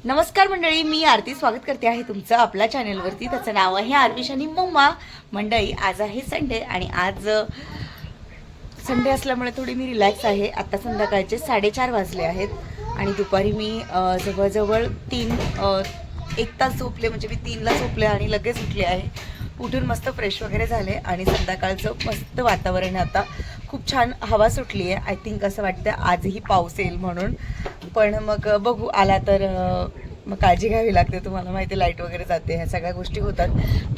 नमस्कार मंडळी, मी आरती स्वागत करते आहे तुमचं आपल्या चॅनेलवरती. त्याचं नाव आहे आरविश आणि मम्मा. मंडळी, आज आहे संडे आणि आज संडे असल्यामुळे थोडी मी रिलॅक्स आहे. आता संध्याकाळचे 4:30 वाजले आहेत आणि दुपारी मी जवळजवळ 1 तास झोपले. म्हणजे मी 3ला झोपले आणि लगेच उठले आहे. उठून मस्त फ्रेश वगैरे झाले आणि संध्याकाळचं मस्त वातावरण आहे. आता खूप छान हवा सुटली आहे. आय थिंक असं वाटतं आजही पाऊस येईल म्हणून. पण मग बघू, आला तर मग काळजी घ्यावी लागते. तुम्हाला माहिती, लाईट वगैरे जाते, ह्या सगळ्या गोष्टी होतात.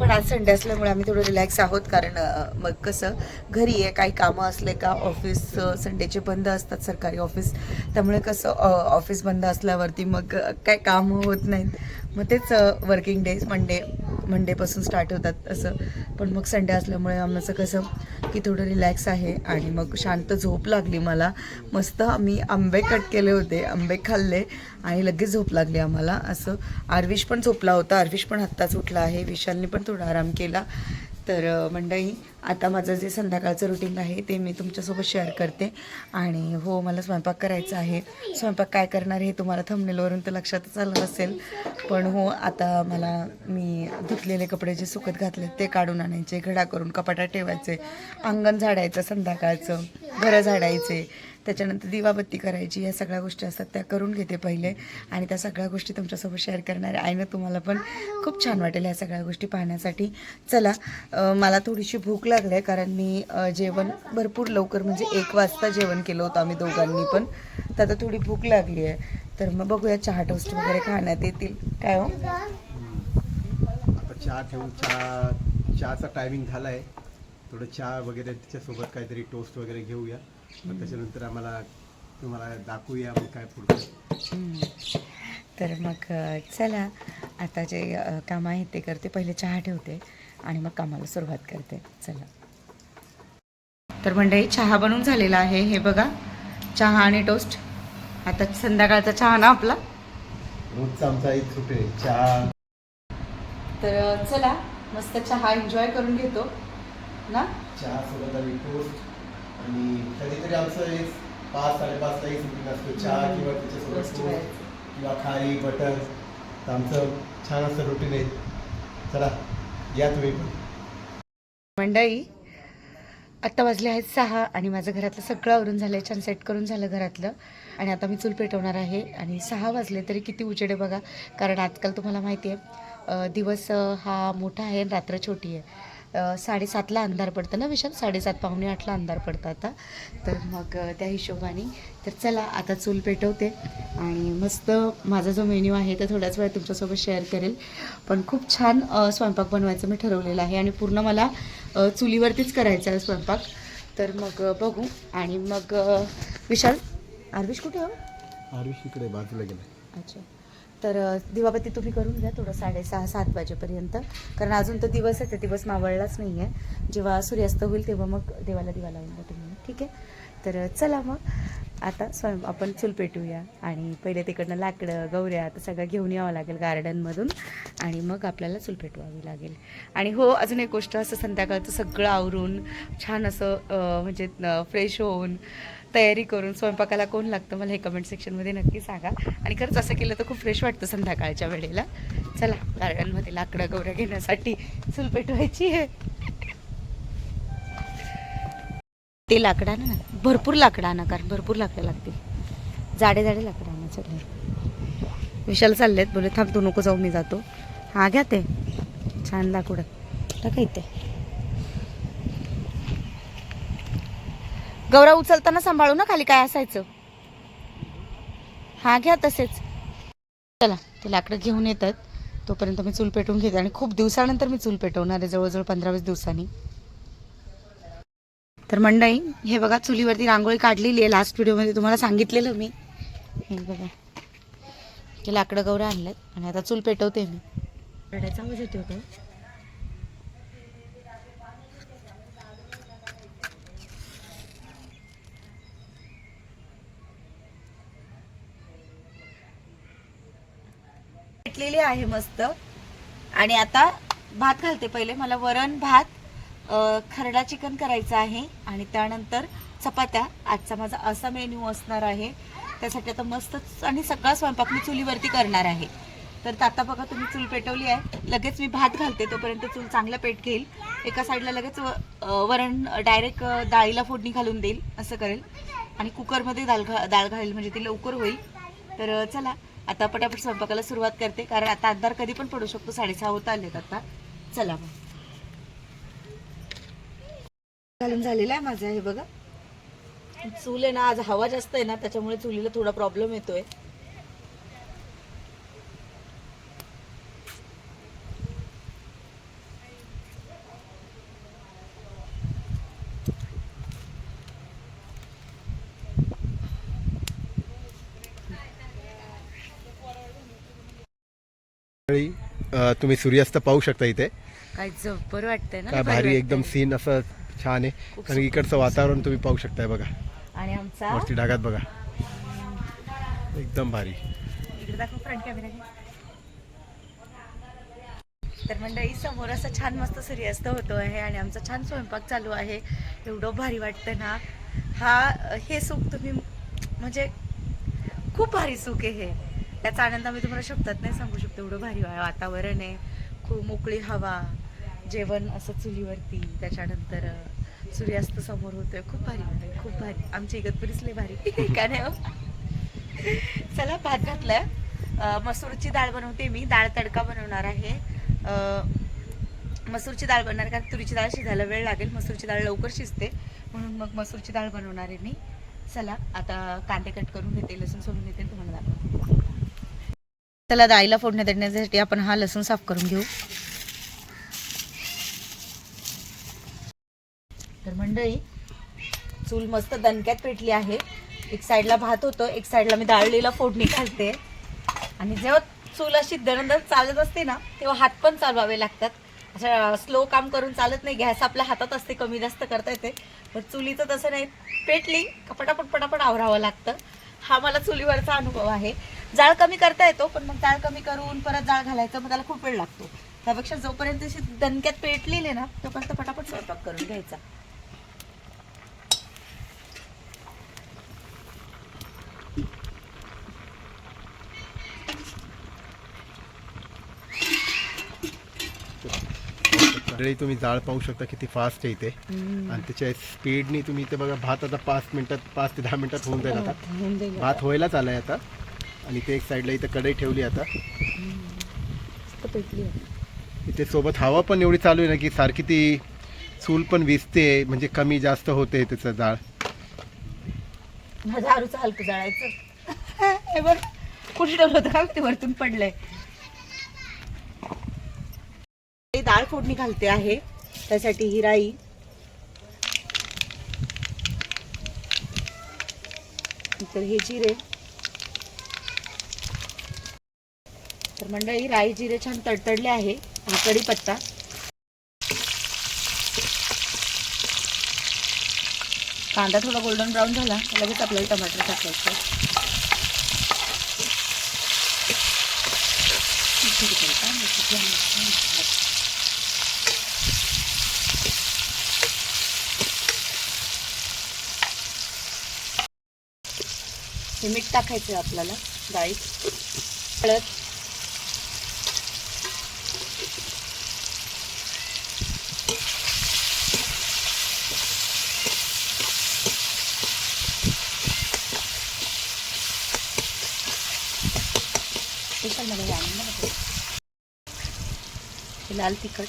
पण आज संडे असल्यामुळे आम्ही थोडं रिलॅक्स आहोत. कारण मग कसं घरी आहे, काही कामं असले का ऑफिस संडेचे बंद असतात, सरकारी ऑफिस. त्यामुळे कसं ऑफिस बंद असल्यावरती मग काय कामं होत नाहीत. मग तेच वर्किंग डेज मंडेपासून स्टार्ट होतात असं. पण मग संडे असल्यामुळे आमचं कसं की थोडं रिलॅक्स आहे आणि मग शांत झोप लागली मला. मस्त आम्ही आंबे कट केले होते, आंबे खाल्ले आणि लगेच झोप लागली आम्हाला असं. आरविश पण झोपला होता, आरविश पण आत्ताच उठला आहे. विशालने पण थोडा आराम केला. तर मंडळी, आता माझं जे संध्याकाळचं रुटीन आहे ते मी तुमच्यासोबत शेअर करते. आणि हो, मला स्वयंपाक करायचा आहे. स्वयंपाक काय करणार हे तुम्हाला थंबनेलवरून तर लक्षातच आलं असेल. पण हो, आता मी धुतलेले कपडे जे सुकत घातले ते काढून आणायचे, घडा करून कपाटात ठेवायचे, अंगण झाडायचं संध्याकाळचं, घरं झाडायचे, त्याच्यानंतर दिवाबत्ती करायची. या सगळ्या गोष्टी असतात त्या करून घेते पहिले आणि त्या सगळ्या गोष्टी तुमच्यासोबत शेअर करणार आहे. ना तुम्हाला पण खूप छान वाटेल ह्या सगळ्या गोष्टी पाहण्यासाठी. चला, मला थोडीशी भूक लागली आहे कारण मी जेवण भरपूर लवकर म्हणजे 1 वाजता जेवण केलं होतं आम्ही दोघांनी पण. तर आता थोडी भूक लागली आहे. तर मग बघूया, चहा टोस्ट वगैरे खाण्यात येतील काय हो. आता चहा ठेवून चहाचा टायमिंग झाला आहे. थोडं चहा वगैरे त्याच्यासोबत काहीतरी टोस्ट वगैरे घेऊया. मग त्याच्यानंतर तुम्हाला दाखवूया मग काय पुढचं. तर मग चला, आता जे कामं आहेत ते करते. पहिले चहा ठेवते आणि मग कामाला सुरुवात करते. चला. तर मंडळी, चहा बनवून झालेला आहे. हे बघा, चहा आणि टोस्ट. आता संध्याकाळचा चहा ना आपला रोजचा आमचा एक रुपये चहा. तर चला, मस्त चहा एन्जॉय करून घेतो ना. चहा सोबत आम्ही टोस्ट आणि कधीतरी आमचं 5-5:30ला रुटीन असतो चहा किंवा त्याच्यासोबत टोस्ट किंवा खारी बटर. तर आमचं छान असं रुटीन आहे. चला, या तुम्ही पण. मंडळी, आत्ता वाजले आहेत 6 आणि माझं घरातलं सगळं आवरून झालं आहे, छान सेट करून झालं घरातलं. आणि आता मी चूल पेटवणार आहे. आणि 6 वाजले तरी किती उजेड आहे बघा. कारण आजकाल तुम्हाला माहिती आहे, दिवस हा मोठा आहे आणि रात्र छोटी आहे. 7:30ला अंधार पडतं ना विशाल, 7:30 पावणे 8ला अंधार पडतं आता. तर मग त्या हिशोबाने तर चला, आता चूल पेटवते आणि मस्त माझा जो मेन्यू आहे तर थोड्याच वेळ तुमच्यासोबत शेअर करेल. पण खूप छान स्वयंपाक बनवायचं मी ठरवलेलं आहे आणि पूर्ण मला चुलीवरतीच करायचा आहे स्वयंपाक. तर मग बघू. आणि मग विशाल, आरविश कुठे हो? आरुष इकडे बाजूला गेला. अच्छा, तर दिवाबत्ती तुम्ही करून घ्या थोडं 6:30-7 वाजेपर्यंत. कारण अजून तर दिवस आहे, दिवस मावळलाच नाही आहे. जेव्हा सूर्यास्त होईल तेव्हा मग देवाला दिवा लावून द्या तुम्ही, ठीक आहे. तर चला, मग आता आपण चूल पेटूया. आणि पहिले तिकडनं लाकडं गौऱ्या तर सगळं घेऊन यावं लागेल गार्डनमधून आणि मग आपल्याला चूल पेटवावी लागेल. आणि हो, अजून एक गोष्ट, असं संध्याकाळचं सगळं आवरून छान असं म्हणजे फ्रेश होऊन तयारी करून स्वयंपाकाला कोण लागतं मला हे कमेंट सेक्शनमध्ये नक्की सांगा. आणि खरंच असं केलं तर खूप फ्रेश वाटतं संध्याकाळच्या वेळेला. चला, गार्डनमध्ये लाकडं गौऱ्या घेण्यासाठी चूल पेटवायची आहे. ते लाकडानं ना, भरपूर लाकडानं, कारण भरपूर लाकडं लागतील. जाडे लाकडानं सगळे. विशाल चाललेत, बोले थांब तू नको जाऊ, मी जातो. हा, घ्या ते छान लाकडं टाका इथे. गौरा उचलताना सांभाळू ना, खाली काय असायचं. हा, घ्या तसेच. चला, ते लाकडं घेऊन येतात तोपर्यंत मी चूल पेटवून घेते. आणि खूप दिवसानंतर मी चूल पेटवणार आहे, जवळजवळ 15-20 दिवसांनी. तर मंडळी, हे बघा, चुलीवरती रांगोळी काढलेली आहे. लास्ट व्हिडिओमध्ये तुम्हाला सांगितलेलं मी. हे बघा, ते लाकडं गौरा आणलेत आणि आता चूल पेटवते मी. रडायचा आवाज येतो का? पेटलेली आहे मस्त. आणि आता भात घालते. पहिले मला वरण भात, खरडा चिकन करायचं आहे आणि त्यानंतर चपात्या. आजचा माझा असा मेन्यू असणार आहे. त्यासाठी आता मस्तच आणि सगळा स्वयंपाक मी चुलीवरती करणार आहे. तर आता बघा तुम्ही चूल पेटवली आहे, लगेच मी भात घालते, तोपर्यंत चूल चांगला पेट घेईल. एका साईडला लगेच वरण डायरेक्ट डाळीला फोडणी घालून देईल असं करेल आणि कुकरमध्ये डाळ घालेल म्हणजे ती लवकर होईल. तर चला आता पटापट स्वयंपाकाला सुरुवात करते, कारण आता अंधार कधी पण पडू शकतो. 6:30 होत आलेत आता. चला मग घालून झालेलं आहे माझं. हे बघा चूल आहे ना, आज हवा जास्त आहे ना, त्याच्यामुळे चुलीला थोडा प्रॉब्लेम येतोय. तुम्ही सूर्यास्त पाहू शकता इथे. काय जबर वाटतंय ना, काय भारी एकदम सीन असं छान आहे. आणि इकडचं वातावरण तुम्ही पाहू शकताय बघा. आणि आमचा वरती ढगात बघा एकदम भारी. इकडे दाखव फ्रंट कॅमेरा. तर मंडळी समोर असं छान मस्त सूर्यास्त होतो आहे आणि आमचा छान स्वयंपाक चालू आहे. एवढं भारी वाटतं ना. हे सुख तुम्ही म्हणजे खूप भारी सुख आहे हे. त्याचा आनंद आम्ही तुम्हाला शब्दात नाही सांगू शकतो. एवढं भारी वातावरण आहे, खूप मोकळी हवा, जेवण असं चुलीवरती, त्याच्यानंतर सूर्यास्त समोर होतोय. खूप भारी म्हणजे खूप भारी. आमची इगतपुरीच लय भारी का नाही हो? चला भात घातलाय. मसूरची डाळ बनवते मी. डाळ तडका बनवणार आहे. मसूरची डाळ बनवणार कारण तुरीची डाळ शिजायला वेळ लागेल. मसूरची डाळ लवकर शिजते म्हणून मग मसूरची डाळ बनवणार आहे मी. चला आता कांदे कट करून घेते, लसूण सोलून घेते, तुम्हाला दाखवते. त्याला डाळीला फोडणी देण्यासाठी आपण हा लसूण साफ करून घेऊ. तर मंडळी चूल मस्त दणक्यात पेटली आहे. एक साईडला भात होतो, एक साईडला मी डाळीला फोडणी घालते. आणि जेव्हा चूल अशी दणदण चालत असते ना, तेव्हा हात पण चालवावे लागतात. असं स्लो काम करून चालत नाही. गॅस आपल्या हातात असते, कमी जास्त करता येते. पण चुलीचं तसं नाही. पेटली का पटापट आवरावं लागतं. हा मला चुलीवरचा अनुभव आहे. जाळ कमी करता येतो, पण मग जाळ कमी करून परत जाळ घालायचं, मग त्याला खूप वेळ लागतो. त्यापेक्षा जोपर्यंत अशी दणक्यात पेटलेली ना, तोपर्यंत पटापट स्वयंपाक करून घ्यायचा. तुम्ही जाळ पाहू शकता किती फास्ट आहे इथे. आणि त्याच्या स्पीडनी तुम्ही इथे बघा भात आता 5 ते 10 मिनिटात होऊन जाईल. आता भात व्हायलाच आलाय आता. आणि ते एक साईडला इथे कढई ठेवली आता. इथे सोबत हवा पण एवढी चालू आहे ना की सारखी ती चूल पण विजते, म्हणजे कमी जास्त होते त्याचं जाळ. दारूचं हलकं जाळायचं. हे बघ कुठे ठेवलं होतं का, ते वरतून पडलंय. डाळ फोडणी घालते आहे, त्यासाठी ही राई, तर हे जिरे. तर मंडळी राई जिरे छान तडतडले आहे. हा कढीपत्ता, कांदा थोडा गोल्डन ब्राऊन झाला लगेच आपल्याला टमाटर टाकायचं. हे मीठ टाकायचं आपल्याला डाळीत, हळद, लाल तिखट,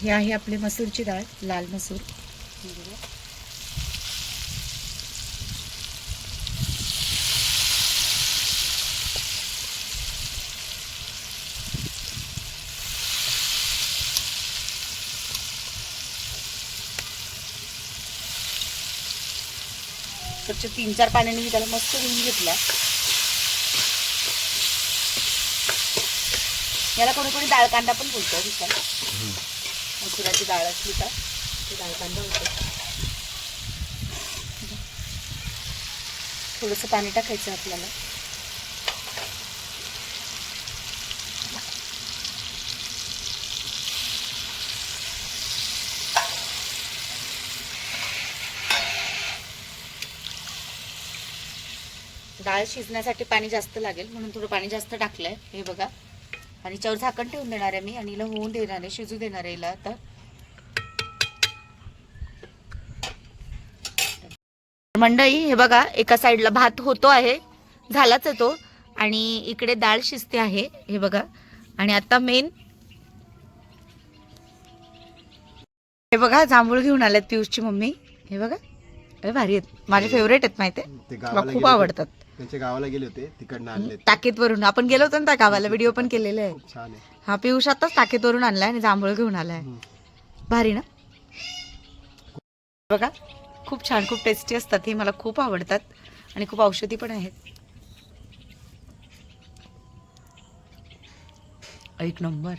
ही आहे आपली मसूरची डाळ, लाल मसूर. स्वच्छ 3-4 पाण्याने मी त्याला मस्त धुवून घेतला. याला कोणी कोणी डाळ कांदा पण बोलतो. मसुराची डाळ असली का ते डाळ कांदा होतो. थोडंसं पाणी टाकायचं आपल्याला. डाळ शिजण्यासाठी पाणी जास्त लागेल म्हणून थोडं पाणी जास्त टाकलंय हे बघा. आणि याच्यावर झाकण ठेवून देणार आहे मी आणि हिला होऊन देणार आहे, शिजू देणार आहे हिला आता. मंडळी हे बघा, एका साईडला भात होतो आहे, झालाच आहे तो, आणि इकडे डाळ शिजते आहे हे बघा. आणि आता मेन हे बघा, जांभूळ घेऊन आल्यात पियुषची मम्मी. हे बघा, अरे भारी आहेत, माझे फेवरेट आहेत माहिती आहे, मला खूप आवडतात. त्यांच्या गावाला गेले होते, तिकडनं आणले. टाकेतवरून आपण गेलो होतो ना त्या गावाला, व्हिडिओ पण केलेले आहे. छान आहे. हा पियुष आताच टाकेतवरून आणलाय आणि जांभूळ घेऊन आलाय. भारी ना बघा, खूप छान, खूप टेस्टी असतात हे, मला खूप आवडतात आणि खूप औषधी पण आहेत. एक नंबर.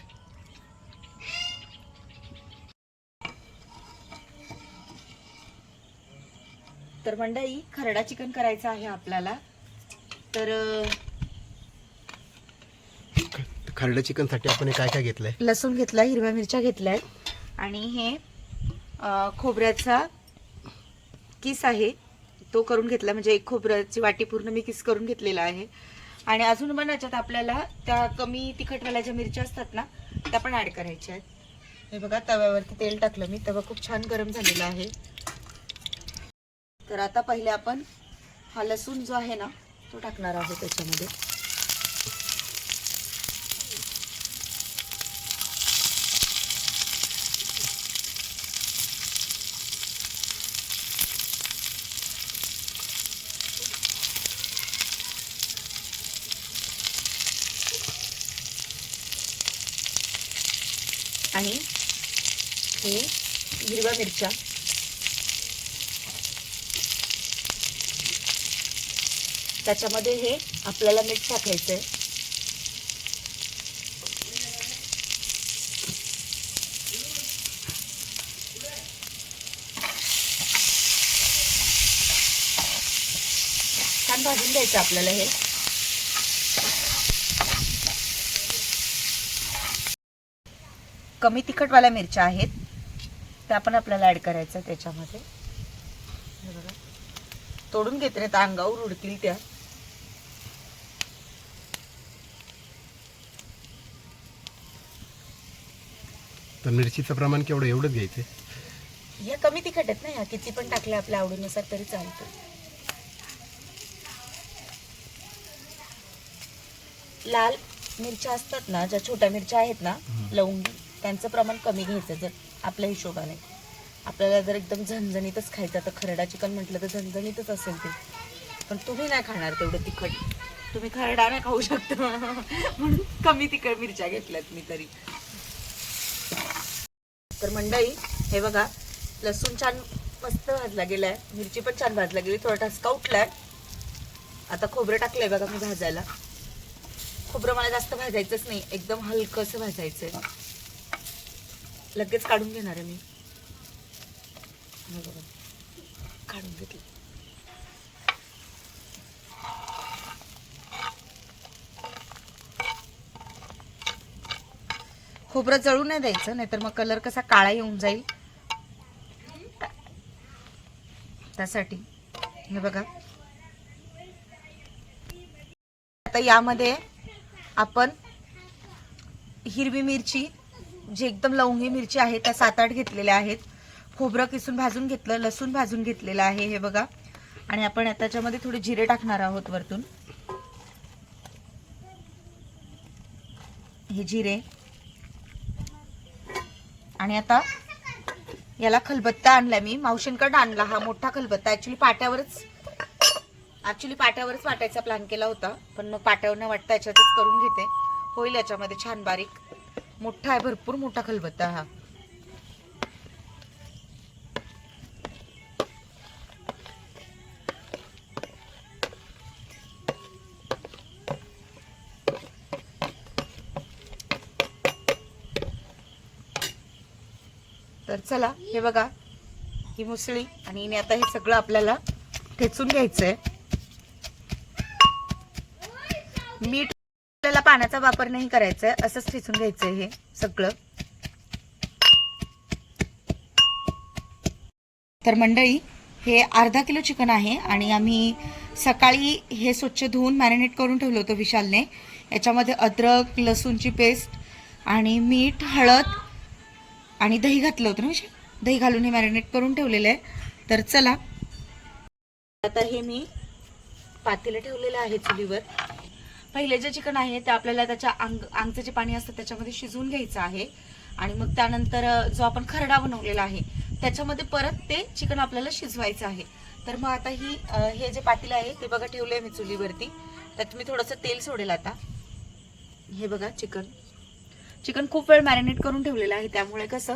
तर मंडळी, खरडा चिकन करायचा आहे आपल्याला. तर खरडा चिकन साठी आपण काय काय घेतलंय? लसूण घेतलाय, हिरव्या मिरच्या घेतल्याय आणि हे खोबऱ्याचा किस आहे तो करून घेतला, म्हणजे एक खोबऱ्याची वाटी पूर्ण मी किस करून घेतलेला आहे. आणि अजून पण याच्यात आपल्याला त्या कमी तिखटवाल्या ज्या मिरच्या असतात ना त्या पण ऍड करायच्या आहेत. हे बघा, तव्यावरती तेल टाकलं मी, तवा खूप छान गरम झालेला आहे. तर आता पहिले आपण हा लसूण जो आहे ना तो टाकणार आहोत त्याच्यामध्ये. आणि हे हिरव्या मिरच्या, त्याच्यामध्ये हे आपल्याला मीठ टाकायचंय. छान भाजून घ्यायचं आपल्याला हे. कमी तिखटवाल्या मिरच्या आहेत त्या पण आपल्याला ऍड करायचं त्याच्यामध्ये. हे बघा, तोडून घेते नाही तर अंगावर उडतील त्या. तर मिरचीचं प्रमाण केवढं? एवढंच घ्यायचं? ह्या कमी तिखट आहेत ना, ह्या किती पण टाकल्या आपल्या आवडीनुसार तरी चालतं. लाल मिरच्या असतात ना, ज्या छोट्या मिरच्या आहेत ना लवंगी, त्यांचं प्रमाण कमी घ्यायचं जर आपल्या हिशोबाने. आपल्याला जर एकदम झणझणीतच खायचं, तर खरडा चिकन म्हटलं तर झणझणीतच असेल ते, पण तुम्ही नाही खाणार तेवढं तिखट, तुम्ही खरडा नाही खाऊ शकता म्हणून कमी तिखट मिरच्या घेतल्यात मी तरी. तर मंडळी हे बघा, लसूण छान मस्त भाजला गेलाय, मिरची पण छान भाजला गेली, थोडा ठसका उठलाय. आता खोबरं टाकलंय बघा मी भाजायला. खोबरं मला जास्त भाजायचंच नाही, एकदम हलकंसं भाजायचंय. लगेच काढून घेणार आहे मी. काढून घेतलं. खोबरं जळू नाही द्यायचं, नाहीतर मग कलर कसा काळा येऊन जाईल, त्यासाठी. हे बघा, आता यामध्ये आपण हिरवी मिरची, जी एकदम लवंगी मिरची आहे त्या 7-8 घेतलेल्या आहेत. खोबरं किसून भाजून घेतलं, लसूण भाजून घेतलेलं आहे हे बघा. आणि आपण त्याच्यामध्ये थोडे जिरे टाकणार आहोत वरतून. हे जिरे. आणि आता याला खलबत्ता आणलाय मी, मावशींकडे आणला हा मोठा खलबत्ता. ऍक्च्युली पाट्यावरच वाटायचा प्लॅन केला होता, पण मग पाट्यावर न वाटता याच्यातच करून घेते, होईल याच्यामध्ये छान बारीक. मोठा आहे, भरपूर मोठा खलबत्ता हा. तर चला, हे बघा ही मुसळी, आणि हिने आता हे सगळं आपल्याला ठेचून घ्यायचंय. मीठ आपल्याला पाण्याचा वापर नाही करायचा आहे, असंच ठेचून घ्यायचंय हे सगळं. तर मंडळी हे अर्धा किलो चिकन आहे आणि आम्ही सकाळी हे स्वच्छ धुवून मॅरिनेट करून ठेवलं होतं विशालने. याच्यामध्ये अद्रक लसूणची पेस्ट आणि मीठ हळद आणि दही घातलं होतं ना विशाल, दही घालून हे मॅरिनेट करून ठेवलेलं आहे. तर चला आता हे मी पातेलं ठेवलेलं आहे चुलीवर. पहिले जे चिकन आहे ते आपल्याला त्याच्या अंगचं जे पाणी असतं त्याच्यामध्ये शिजवून घ्यायचं आहे आणि मग त्यानंतर जो आपण खरडा बनवलेला आहे त्याच्यामध्ये परत ते चिकन आपल्याला शिजवायचं आहे. तर मग आता हे जे पातेलं आहे ते बघा ठेवलंय मी चुलीवरती. त्यात मी थोडंसं तेल सोडेल आता. हे बघा चिकन खूप वेळ मॅरिनेट करून ठेवलेलं आहे, त्यामुळे कसं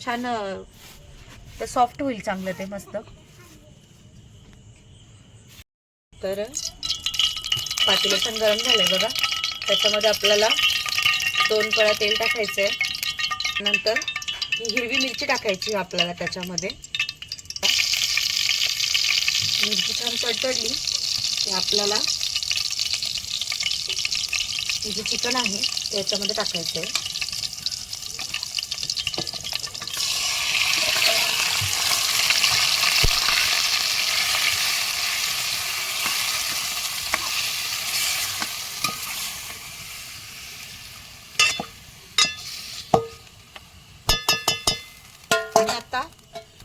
छान ते सॉफ्ट होईल चांगलं ते मस्त. तर पातेलं छान गरम झालंय बघा. त्याच्यामध्ये आपल्याला 2 पळ्या तेल टाकायचंय. नंतर ही हिरवी मिरची टाकायची आपल्याला त्याच्यामध्ये. मिरची छान तडतडली की आपल्याला हे जे चिकन आहे ते याच्यामध्ये टाकायचंय.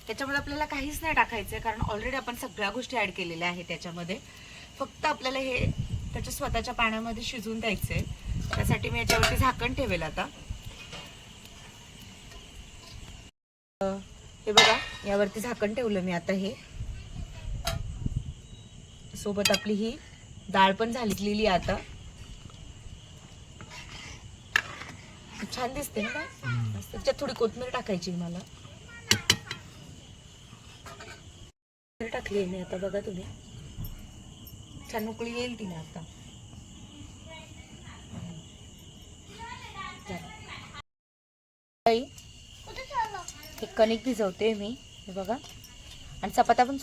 त्याच्यामध्ये आपल्याला काहीच नाही टाकायचं आहे, कारण ऑलरेडी आपण सगळ्या गोष्टी ऍड केलेल्या आहेत त्याच्यामध्ये. फक्त आपल्याला हे त्याच्या स्वतःच्या पाण्यामध्ये शिजवून द्यायचंय. त्यासाठी मी याच्यावरती झाकण ठेवेल आता. हे बघा यावरती झाकण ठेवलं मी आता. हे सोबत आपली ही डाळ पण झालेली आता. छान दिसते ना. त्याच्यात थोडी कोथिंबीर टाकायची मला. टाकली मी आता बघा तुम्ही. छान उकळी येईल तिने आता. हे कणिक भिजवते मी. हे बघा. आणि चपात्या पण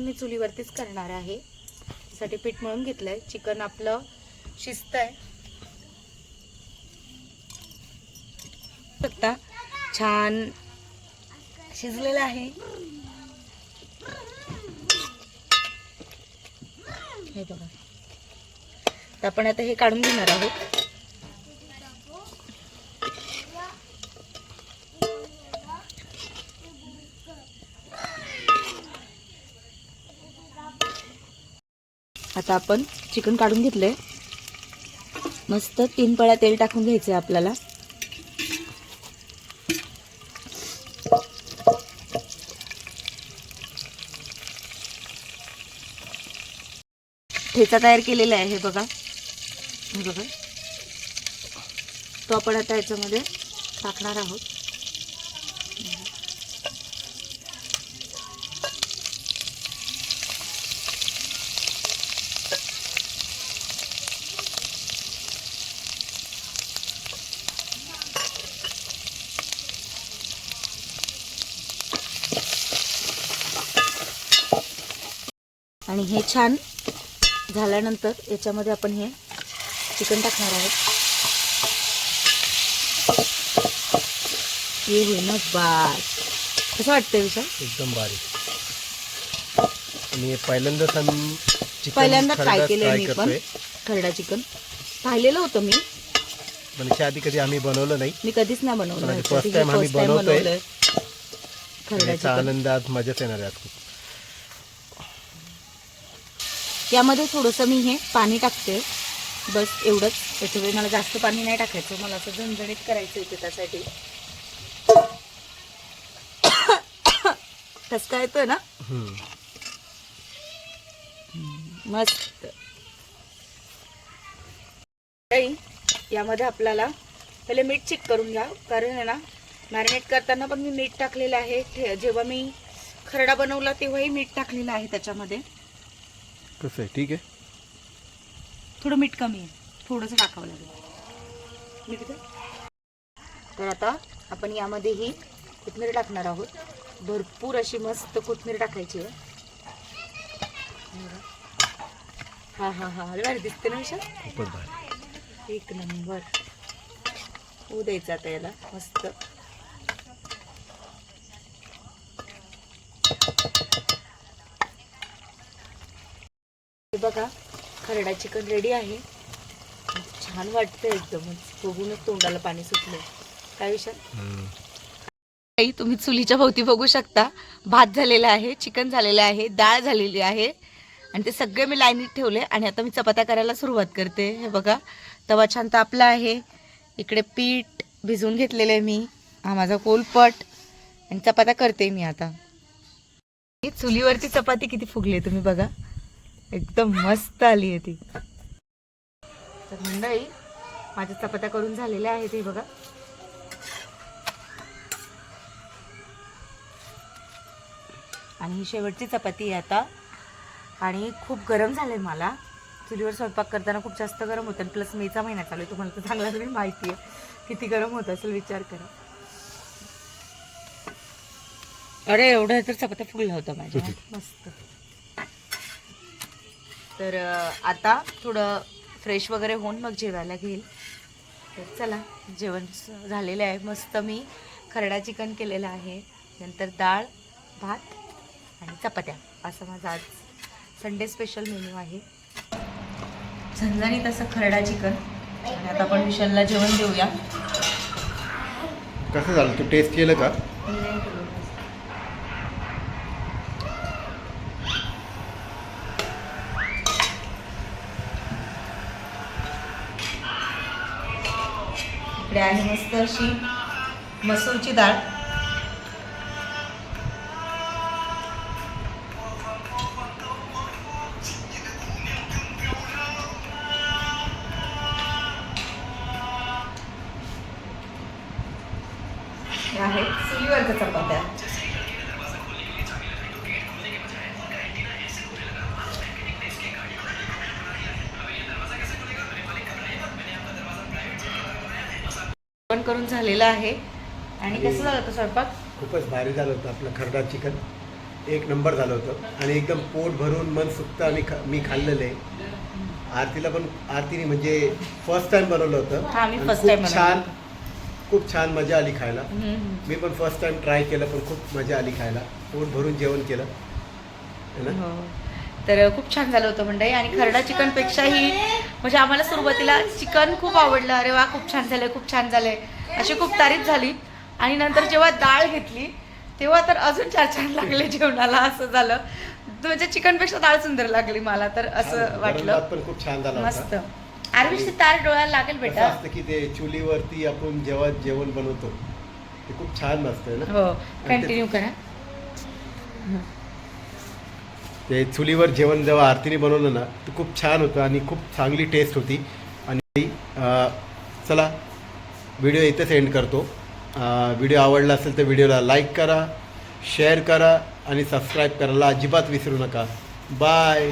मी चुलीवरतीच करणार आहे. त्यासाठी पीठ मळून घेतलंय. चिकन आपलं शिजतंय बघता. छान शिजलेलं आहे. हे बघा. तर आपण आता हे काढून घेणार आहोत. आता आपण चिकन काढून घेतलंय. मस्त 3 पळ्या तेल टाकून घ्यायचंय आपल्याला. ठेचा तयार केलेला आहे हे बघा. तो आपण आता याच्यामध्ये टाकणार आहोत. आणि हे छान झाल्यानंतर याच्यामध्ये आपण हे चिकन टाकणार आहोत. हे होईल बास. कसं वाटतंय विशाल? एकदम बारीक. आणि पहिल्यांदा ट्राय केलंय मी पण खरडा चिकन. पाहिलेलं होतं मी, पण याच्या कधी आम्ही बनवलं नाही. मी कधीच नाही बनवलं. फर्स्ट टाइम आम्ही बनवतोय. खरडा आनंद आज मजाच येणार आहे. यामध्ये थोडंसं मी हे पाणी टाकते बस एवढंच. त्याच्यावेळी मला जास्त पाणी नाही टाकायचं. मला असं झणझणीत करायचं होतं त्यासाठी. ठसका येतोय ना मस्त. यामध्ये आपल्याला पहिले मीठ चेक करून घ्या, कारण आहे ना मॅरिनेट करताना पण मी मीठ टाकलेलं आहे. जेव्हा मी खरडा बनवला तेव्हाही मीठ टाकलेलं आहे त्याच्यामध्ये. कसं आहे? ठीक आहे. थोडं मीठ कमी आहे, थोडंसं टाकावं लागेल मीठ. तर आता आपण यामध्ये ही कोथिंबीर टाकणार आहोत. भरपूर अशी मस्त कोथिंबीर टाकायची आहे. हा हा हा अरे भारी दिसते ना विशाल. खूपच भारी. एक नंबर. होऊ द्यायचं आता याला मस्त. हे बघा खरडा चिकन रेडी आहे. छान वाटतंय एकदमच, बघूनच तोंडाला पाणी सुटलं. काय विशाल. तुम्ही चुलीच्या भोवती बघू शकता, भात झालेला आहे, चिकन झालेलं आहे, डाळ झालेली आहे आणि ते सगळे मी लाईनीत ठेवले. आणि आता मी चपात्या करायला सुरुवात करते. हे बघा तवा छान तापला आहे. इकडे पीठ भिजवून घेतलेलं आहे मी, हा माझा कोलपट, आणि चपात्या करते मी आता. चुलीवरती चपाती किती फुगली तुम्ही बघा, एकदम मस्त आली आहे ती. तर मंडळी माझ्या चपात्या करून झालेल्या आहेत. हे बघा आणि ही शेवटची चपाती आहे आता. आणि खूप गरम झालंय मला. चुलीवर स्वयंपाक करताना खूप जास्त गरम होतं, आणि प्लस मेचा महिना चालू आहे. तुम्हाला तर चांगला तरी माहिती आहे किती गरम होत असेल, विचार करा. अरे एवढं तर चपात्या फुगल्या होत्या माझ्या मस्त. तर आता थोडं फ्रेश वगैरे होऊन मग जेवायला घेईल. तर चला जेवण झालेलं आहे. मस्त मी खरडा चिकन केलेलं आहे, नंतर डाळ भात आणि चपात्या, असं माझा आज संडे स्पेशल मेनू आहे. झणझणीत असं खरडा चिकन. आणि आता आपण विशालला जेवण देऊया. कसं झालं, तू टेस्ट केलं का? इकडे आहे मस्त अशी मसूरची डाळ. आहे चुलीवरच्या चपात्या. जेवण करून झालेलं आहे. आणि कसं झालं होतं स्वयंपाक? खूपच भारी झालं होतं आपलं खरडा चिकन. एक नंबर झालं होतं आणि एकदम पोट भरून मन सुक्त मी खाल्लेलं आहे. आरतीला पण, आरतीने म्हणजे फर्स्ट टाइम बनवलं होतं. हा, मी आणि first खूप time बनवलं छान, होतं. खूप छान मजा आली खायला. मी पण फर्स्ट टाइम ट्राय केलं, पण खूप मजा आली खायला. पोट भरून जेवण केलं है ना. हो. तर खूप छान झालं होतं मंडळी. आणि खरडा चिकनपेक्षाही म्हणजे आम्हाला सुरुवातीला चिकन खूप आवडलं. अरे वा खूप छान झालंय, खूप छान झालंय अशी खूप तारीफ झाली. आणि नंतर जेव्हा डाळ घेतली तेव्हा तर अजून छान लागले जेवणाला, असं झालं. म्हणजे चिकनपेक्षा डाळ सुंदर लागली मला तर, असं वाटलं. पण खूप छान झाला मस्त. आरवीची तार डोळ्याला लागेल असं बेटा. असतं की ते चुलीवरती आपण जेव्हा जेवण बनवतो ते खूप छान असतं ना. हो कंटिन्यू करा. ते चुलीवर जेवण जेव्हा आरतीने बनवलं ना, ते खूप छान होतं आणि खूप चांगली टेस्ट होती. आणि चला व्हिडिओ इथेच एंड करतो. व्हिडिओ आवडला असेल तर व्हिडिओला लाईक करा, शेअर करा आणि सबस्क्राईब करायला अजिबात विसरू नका. बाय.